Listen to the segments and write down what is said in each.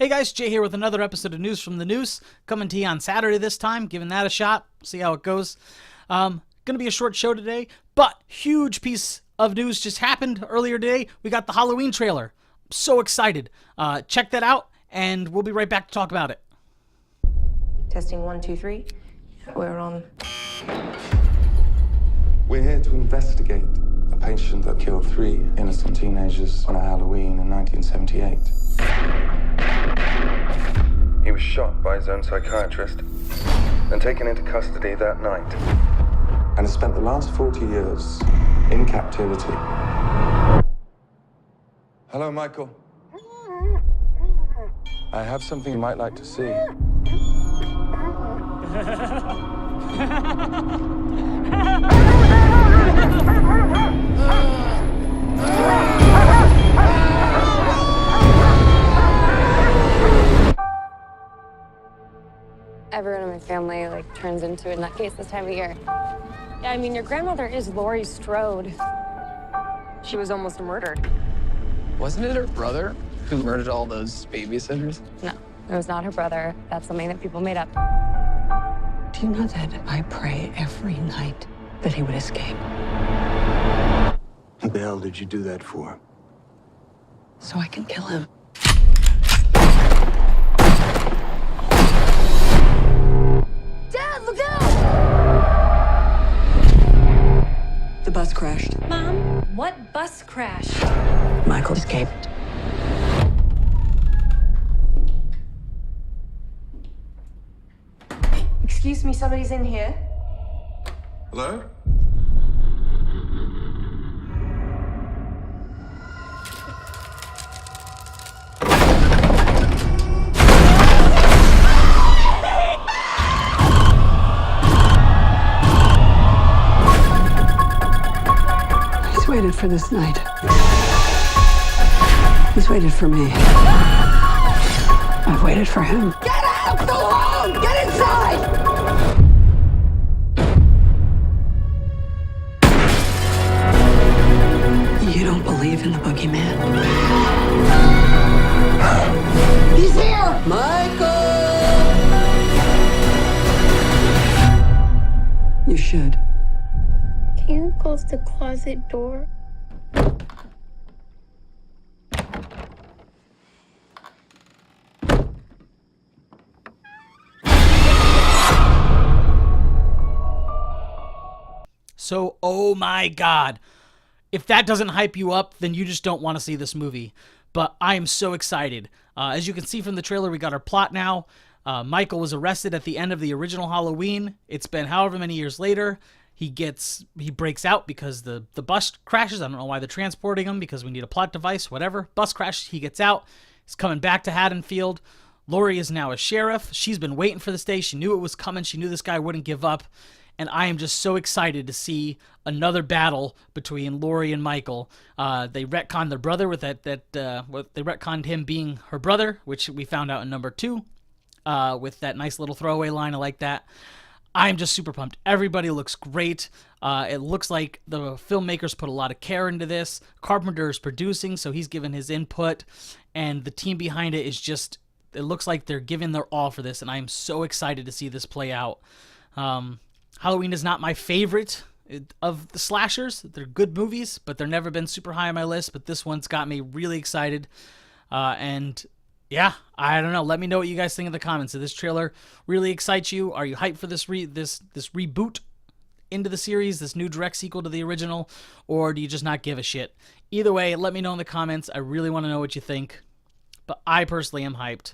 Hey guys, Jay here with another episode of News from the Noose, coming to you on Saturday this time, giving that a shot, see how it goes. Gonna be a short show today, but huge piece of news just happened earlier today. We got the Halloween trailer. I'm so excited. Check that out, and we'll be right back to talk about it. Testing 1, 2, 3. We're on. We're here to investigate a patient that killed 3 innocent teenagers on a Halloween in 1978. He was shot by his own psychiatrist and taken into custody that night, and has spent the last 40 years in captivity. Hello, Michael. I have something you might like to see. Everyone in my family, turns into a nutcase this time of year. Yeah, I mean, your grandmother is Laurie Strode. She was almost murdered. Wasn't it her brother who murdered all those babysitters? No, it was not her brother. That's something that people made up. Do you know that I pray every night that he would escape? What the hell did you do that for? So I can kill him. Dad, look out! The bus crashed. Mom, what bus crashed? Michael escaped. Excuse me, somebody's in here. Hello? He's waited for this night. He's waited for me. I've waited for him. Get out! Go home! Get inside! You don't believe in the boogeyman? He's here! Michael! You should. Can you close the closet door? So, oh my god. If that doesn't hype you up, then you just don't want to see this movie. But I am so excited. As you can see from the trailer, we got our plot now. Michael was arrested at the end of the original Halloween. It's been however many years later. He breaks out because the bus crashes. I don't know why they're transporting him, because we need a plot device, whatever. Bus crashes, he gets out. He's coming back to Haddonfield. Laurie is now a sheriff. She's been waiting for this day. She knew it was coming. She knew this guy wouldn't give up. And I am just so excited to see another battle between Laurie and Michael. They retconned their brother with they retconned him being her brother, which we found out in number 2, with that nice little throwaway line. I like that. I'm just super pumped. Everybody looks great. It looks like the filmmakers put a lot of care into this. Carpenter is producing, so he's given his input. And the team behind it is just, it looks like they're giving their all for this. And I am so excited to see this play out. Halloween is not my favorite of the slashers. They're good movies, but they've never been super high on my list. But this one's got me really excited. And yeah, I don't know. Let me know what you guys think in the comments. Did this trailer really excite you? Are you hyped for this reboot into the series, this new direct sequel to the original? Or do you just not give a shit? Either way, let me know in the comments. I really want to know what you think. But I personally am hyped.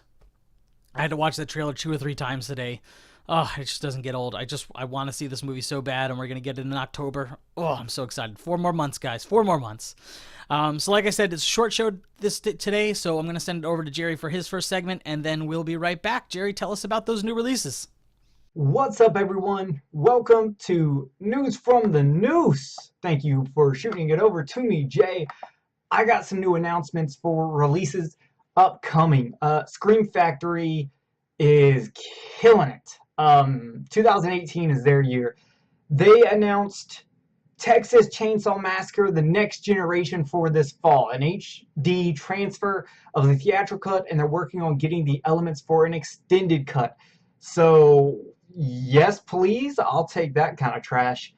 I had to watch that trailer 2 or 3 times today. Oh, it just doesn't get old. I want to see this movie so bad, and we're going to get it in October. Oh, I'm so excited. 4 more months, guys. 4 more months. So like I said, it's a short show today, so I'm going to send it over to Jerry for his first segment, and then we'll be right back. Jerry, tell us about those new releases. What's up, everyone? Welcome to News from the Noose. Thank you for shooting it over to me, Jay. I got some new announcements for releases upcoming. Scream Factory is killing it. 2018 is their year. They announced Texas Chainsaw Massacre: The Next Generation for this fall, an HD transfer of the theatrical cut, and they're working on getting the elements for an extended cut. So, yes, please, I'll take that kind of trash.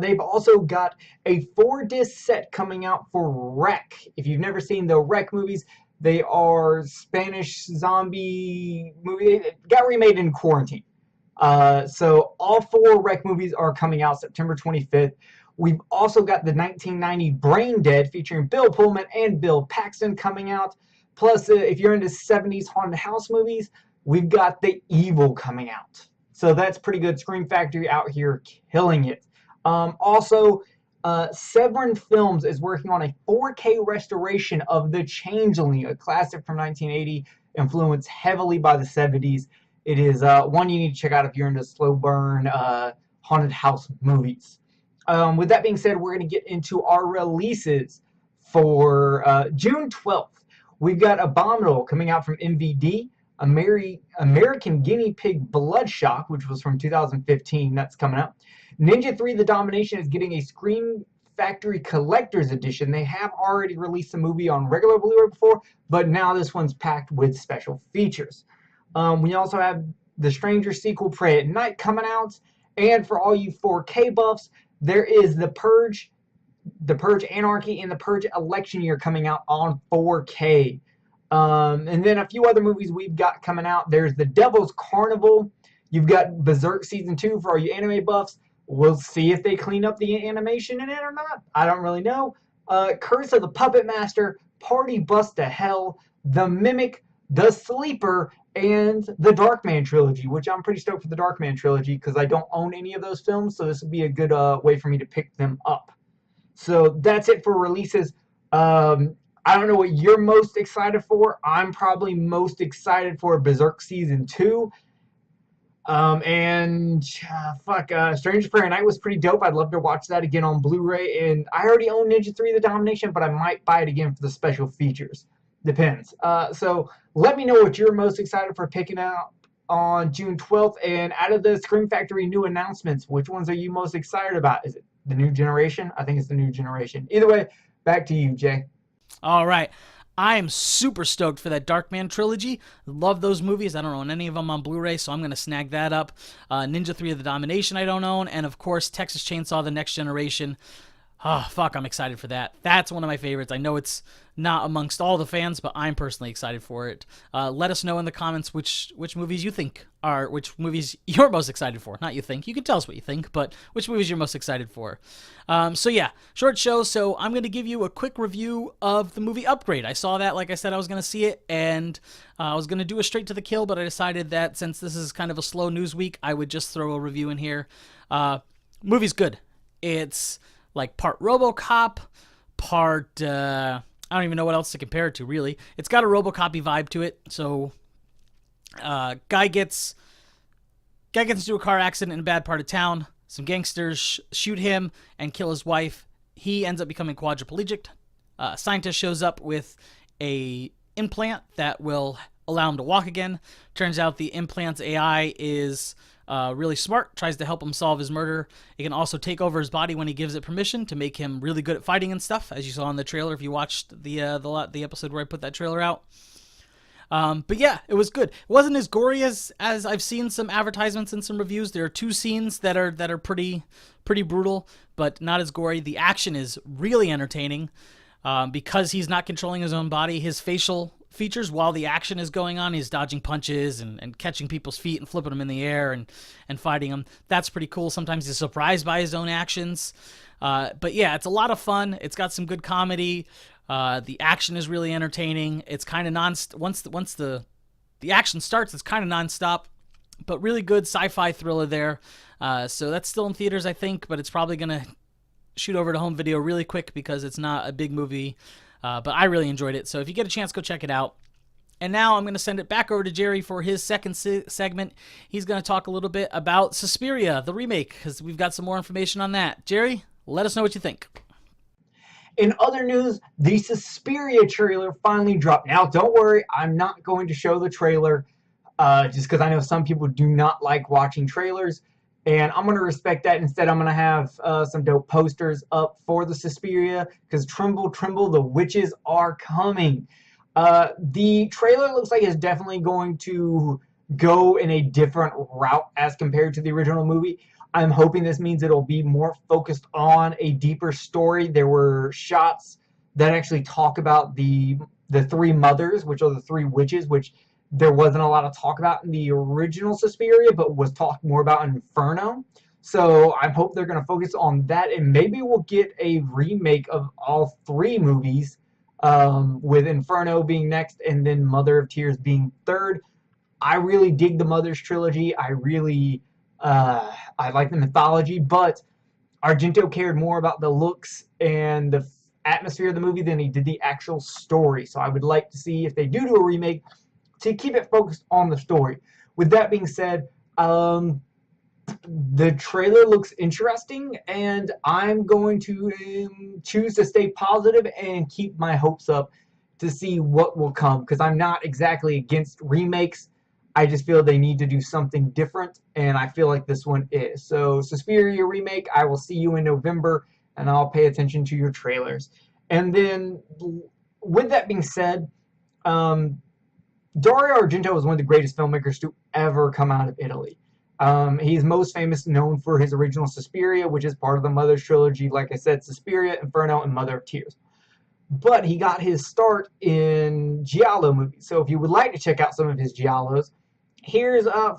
They've also got a 4-disc set coming out for Wreck. If you've never seen the Wreck movies, they are Spanish zombie movies. It got remade in quarantine. So all 4 Wreck movies are coming out September 25th. We've also got the 1990 Brain Dead featuring Bill Pullman and Bill Paxton coming out. Plus, if you're into 70s haunted house movies, we've got The Evil coming out. So that's pretty good. Scream Factory out here killing it. Also, Severin Films is working on a 4K restoration of The Changeling, a classic from 1980, influenced heavily by the 70s. It is one you need to check out if you're into slow burn haunted house movies. With that being said, we're going to get into our releases for June 12th. We've got Abominable coming out from MVD, American Guinea Pig Bloodshock, which was from 2015, that's coming out. Ninja 3 The Domination is getting a Scream Factory Collector's Edition. They have already released the movie on regular Blu-ray before, but now this one's packed with special features. We also have the Stranger sequel, Prey at Night, coming out. And for all you 4K buffs, there is The Purge Anarchy, and The Purge Election Year coming out on 4K. And then a few other movies we've got coming out. There's The Devil's Carnival. You've got Berserk Season 2 for all you anime buffs. We'll see if they clean up the animation in it or not. I don't really know. Curse of the Puppet Master, Party Bus to Hell, The Mimic, The Sleeper, and the Darkman trilogy, which I'm pretty stoked for the Darkman trilogy because I don't own any of those films, so this would be a good way for me to pick them up. So that's it for releases. I don't know what you're most excited for. I'm probably most excited for Berserk Season 2. Stranger Prayer Night was pretty dope. I'd love to watch that again on Blu-ray. And I already own Ninja 3 The Domination, but I might buy it again for the special features. Depends. So let me know what you're most excited for picking out on June 12th. And out of the Scream Factory new announcements, which ones are you most excited about? Is it the new generation? I think it's the new generation. Either way, back to you, Jay. All right. I am super stoked for that Darkman trilogy. Love those movies. I don't own any of them on Blu-ray, so I'm going to snag that up. Ninja 3 of the Domination I don't own. And, of course, Texas Chainsaw The Next Generation. Oh, fuck, I'm excited for that. That's one of my favorites. I know it's not amongst all the fans, but I'm personally excited for it. Let us know in the comments which movies you think are, which movies you're most excited for. Not you think. You can tell us what you think, but which movies you're most excited for. So yeah, short show. So I'm going to give you a quick review of the movie Upgrade. I saw that, like I said, I was going to see it, and I was going to do a straight to the kill, but I decided that since this is kind of a slow news week, I would just throw a review in here. Movie's good. It's like part RoboCop, part I don't even know what else to compare it to, really. It's got a RoboCop-y vibe to it. So guy gets into a car accident in a bad part of town. Some gangsters shoot him and kill his wife. He ends up becoming quadriplegic. A scientist shows up with a implant that will allow him to walk again. Turns out the implant's AI is really smart, tries to help him solve his murder. It can also take over his body when he gives it permission to make him really good at fighting and stuff, as you saw in the trailer if you watched the episode where I put that trailer out. But yeah, it was good. It wasn't as gory as I've seen some advertisements and some reviews. There are 2 scenes that are pretty brutal, but not as gory. The action is really entertaining because he's not controlling his own body. His facial features while the action is going on, he's dodging punches and catching people's feet and flipping them in the air and fighting them. That's pretty cool. Sometimes he's surprised by his own actions. But yeah, it's a lot of fun. It's got some good comedy. The action is really entertaining. It's kind of once the action starts, it's kind of nonstop, but really good sci-fi thriller there. So that's still in theaters, I think, but it's probably going to shoot over to home video really quick because it's not a big movie. But I really enjoyed it. So if you get a chance, go check it out. And now I'm going to send it back over to Jerry for his second segment. He's going to talk a little bit about Suspiria, the remake, because we've got some more information on that. Jerry, let us know what you think. In other news, the Suspiria trailer finally dropped. Now, don't worry, I'm not going to show the trailer just because I know some people do not like watching trailers. And I'm going to respect that. Instead, I'm going to have some dope posters up for the Suspiria, because tremble, tremble, the witches are coming. The trailer looks like it's definitely going to go in a different route as compared to the original movie. I'm hoping this means it'll be more focused on a deeper story. There were shots that actually talk about the three mothers, which are the three witches, which there wasn't a lot of talk about in the original Suspiria, but was talked more about in Inferno. So I hope they're going to focus on that, and maybe we'll get a remake of all three movies, with Inferno being next and then Mother of Tears being third. I really dig the Mothers trilogy. I like the mythology, but Argento cared more about the looks and the atmosphere of the movie than he did the actual story. So I would like to see, if they do a remake, to keep it focused on the story. With that being said, the trailer looks interesting, and I'm going to choose to stay positive and keep my hopes up to see what will come, because I'm not exactly against remakes. I just feel they need to do something different, and I feel like this one is. So, Suspiria remake, I will see you in November, and I'll pay attention to your trailers. And then, with that being said, Dario Argento is one of the greatest filmmakers to ever come out of Italy. He's most famous known for his original Suspiria, which is part of the Mother's trilogy. Like I said, Suspiria, Inferno, and Mother of Tears. But he got his start in Giallo movies. So if you would like to check out some of his Giallos, here's 4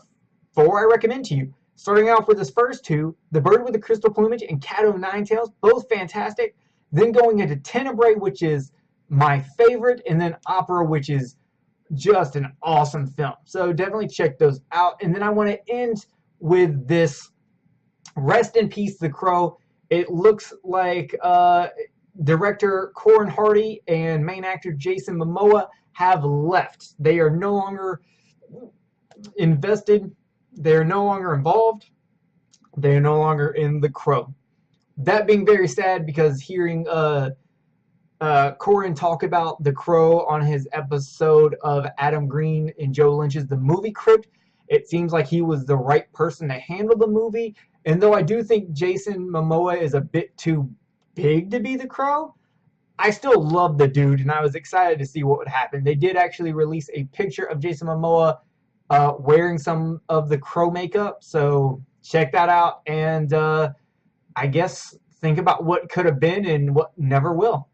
I recommend to you. Starting off with his first 2, The Bird with the Crystal Plumage and Cat o' Nine Tails, both fantastic. Then going into Tenebrae, which is my favorite, and then Opera, which is just an awesome film. So definitely check those out. And then I want to end with this Rest in Peace, The Crow. It looks like director Corin Hardy and main actor Jason Momoa have left. They are no longer invested. They are no longer involved. They are no longer in The Crow. That being very sad, because hearing Corin talk about The Crow on his episode of Adam Green and Joe Lynch's The Movie Crypt, it seems like he was the right person to handle the movie. And though I do think Jason Momoa is a bit too big to be The Crow, I still love the dude, and I was excited to see what would happen. They did actually release a picture of Jason Momoa wearing some of the Crow makeup, so check that out, and I guess think about what could have been and what never will.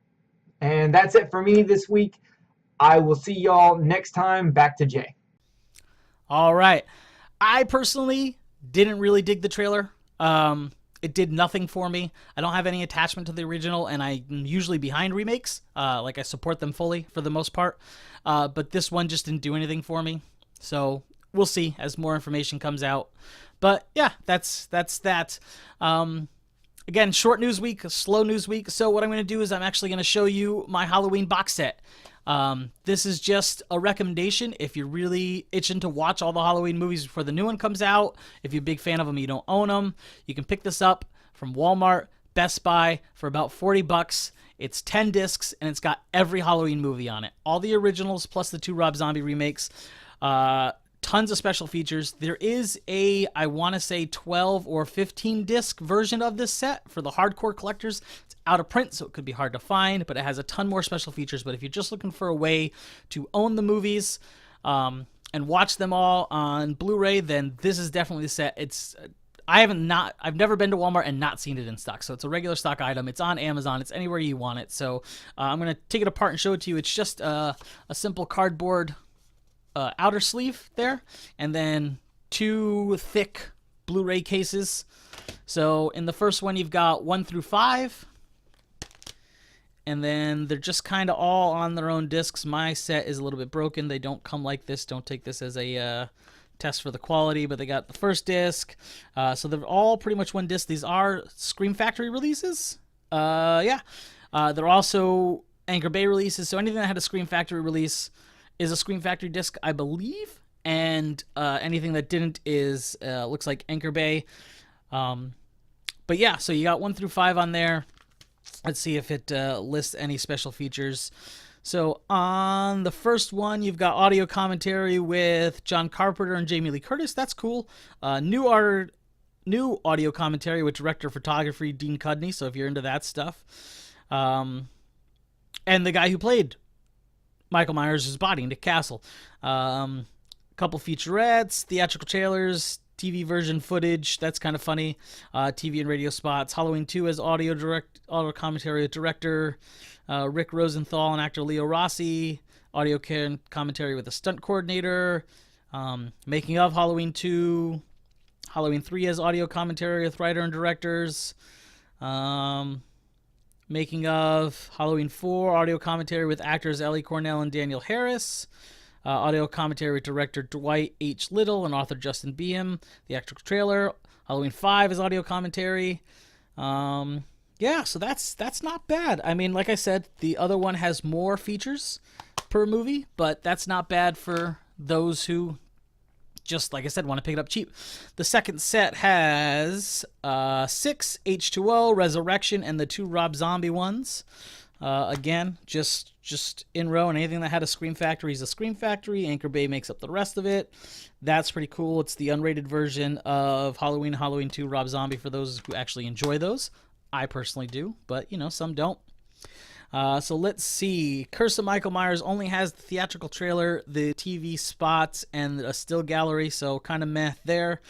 And that's it for me this week. I will see y'all next time. Back to Jay. All right. I personally didn't really dig the trailer. It did nothing for me. I don't have any attachment to the original, and I'm usually behind remakes. Like, I support them fully for the most part. But this one just didn't do anything for me. So we'll see as more information comes out. But yeah, that's that. Again, short news week, slow news week. So what I'm going to do is I'm actually going to show you my Halloween box set. This is just a recommendation if you're really itching to watch all the Halloween movies before the new one comes out. If you're a big fan of them, you don't own them, you can pick this up from Walmart, Best Buy for about $40. It's 10 discs, and it's got every Halloween movie on it. All the originals plus the 2 Rob Zombie remakes. Tons of special features. There is a, I want to say 12 or 15 disc version of this set for the hardcore collectors. It's out of print, so it could be hard to find, but it has a ton more special features. But if you're just looking for a way to own the movies and watch them all on Blu-ray, then this is definitely the set. It's I've never been to Walmart and not seen it in stock. So it's a regular stock item. It's on Amazon. It's anywhere you want it. So I'm going to take it apart and show it to you. It's just a simple cardboard outer sleeve there, and then 2 thick Blu-ray cases. So in the first one, you've got 1 through 5, and then they're just kind of all on their own discs. My set is a little bit broken. They don't come like this. Don't take this as a test for the quality, but they got the first disc. So they're all pretty much one disc. These are Scream Factory releases. They're also Anchor Bay releases. So anything that had a Scream Factory release is a Scream Factory disc, I believe, and anything that didn't is looks like Anchor Bay. But yeah, so you got 1 through 5 on there. Let's see if it lists any special features. So on the first one, you've got audio commentary with John Carpenter and Jamie Lee Curtis. That's cool. New art new audio commentary with director of photography Dean Cudney, so if you're into that stuff. And the guy who played Michael Myers' body, Nick Castle. Couple featurettes, theatrical trailers, TV version footage. That's kind of funny. TV and radio spots. Halloween 2 as audio commentary with director Rick Rosenthal and actor Leo Rossi. Audio commentary with a stunt coordinator. Making of Halloween 2. Halloween 3 as audio commentary with writer and directors. Making of Halloween 4 audio commentary with actors Ellie Cornell and Daniel Harris. Audio commentary with director Dwight H. Little and author Justin Beam. The actual trailer. Halloween 5 is audio commentary. Yeah, so that's not bad. I mean, like I said, the other one has more features per movie, but that's not bad for those who just, like I said, want to pick it up cheap. The second set has 6 H2O, Resurrection, and the 2 Rob Zombie ones. Again, just in row, and anything that had a Scream Factory is a Scream Factory. Anchor Bay makes up the rest of it. That's pretty cool. It's the unrated version of Halloween 2 Rob Zombie for those who actually enjoy those. I personally do, but, some don't. So let's see. Curse of Michael Myers only has the theatrical trailer, the TV spots, and a still gallery, so kind of meh there.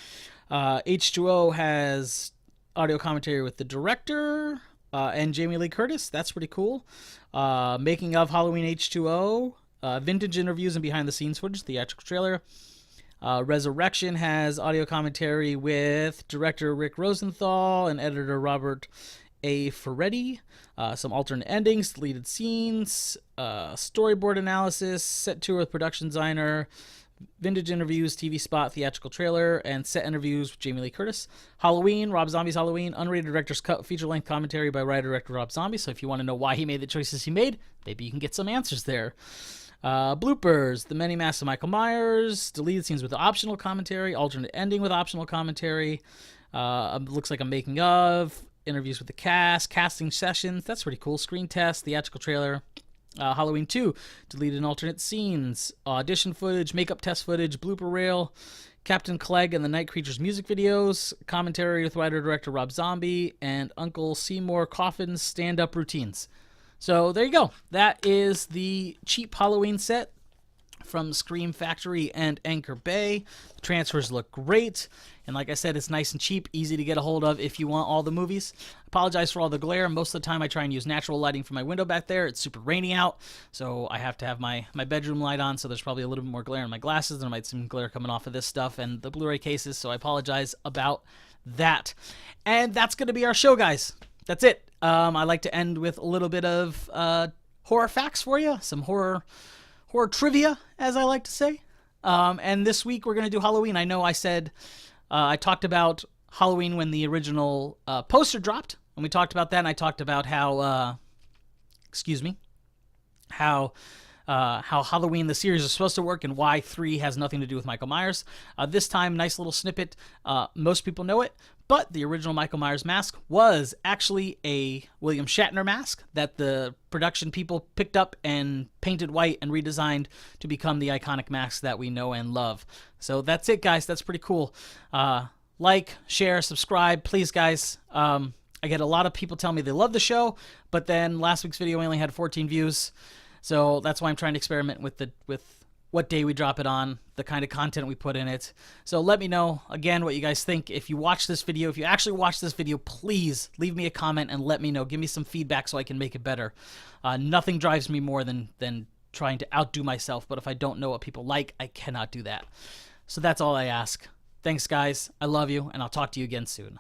H2O has audio commentary with the director and Jamie Lee Curtis. That's pretty cool. Making of Halloween H2O, vintage interviews and behind-the-scenes footage, theatrical trailer. Resurrection has audio commentary with director Rick Rosenthal and editor Robert A. Ferretti. Some alternate endings, deleted scenes, storyboard analysis, set tour with production designer, vintage interviews, TV spot, theatrical trailer, and set interviews with Jamie Lee Curtis. Halloween, Rob Zombie's Halloween, unrated director's cut, feature-length commentary by writer-director Rob Zombie. So if you want to know why he made the choices he made, maybe you can get some answers there. Bloopers, The Many Masks of Michael Myers, deleted scenes with optional commentary, alternate ending with optional commentary, looks like a making of, interviews with the cast, casting sessions, that's pretty cool, screen test, theatrical trailer, Halloween 2, deleted and alternate scenes, audition footage, makeup test footage, blooper reel, Captain Clegg and the Night Creatures music videos, commentary with writer-director Rob Zombie, and Uncle Seymour Coffin's stand-up routines. So there you go. That is the cheap Halloween set from Scream Factory and Anchor Bay. The transfers look great. And like I said, it's nice and cheap, easy to get a hold of if you want all the movies. Apologize for all the glare. Most of the time I try and use natural lighting from my window back there. It's super rainy out, so I have to have my bedroom light on, so there's probably a little bit more glare in my glasses. There might be some glare coming off of this stuff and the Blu-ray cases, so I apologize about that. And that's going to be our show, guys. That's it. I like to end with a little bit of horror facts for you, some horror trivia, as I like to say. And this week we're going to do Halloween. I know I said I talked about Halloween when the original poster dropped, and we talked about that, and I talked about how Halloween, the series, is supposed to work and why 3 has nothing to do with Michael Myers. This time, nice little snippet. Most people know it, but the original Michael Myers mask was actually a William Shatner mask that the production people picked up and painted white and redesigned to become the iconic mask that we know and love. So that's it, guys. That's pretty cool. Like, share, subscribe, please, guys. I get a lot of people tell me they love the show, but then last week's video only had 14 views. So that's why I'm trying to experiment with what day we drop it on, the kind of content we put in it. So let me know, again, what you guys think. If you watch this video, if you actually watch this video, please leave me a comment and let me know. Give me some feedback so I can make it better. Nothing drives me more than trying to outdo myself, but if I don't know what people like, I cannot do that. So that's all I ask. Thanks, guys. I love you, and I'll talk to you again soon.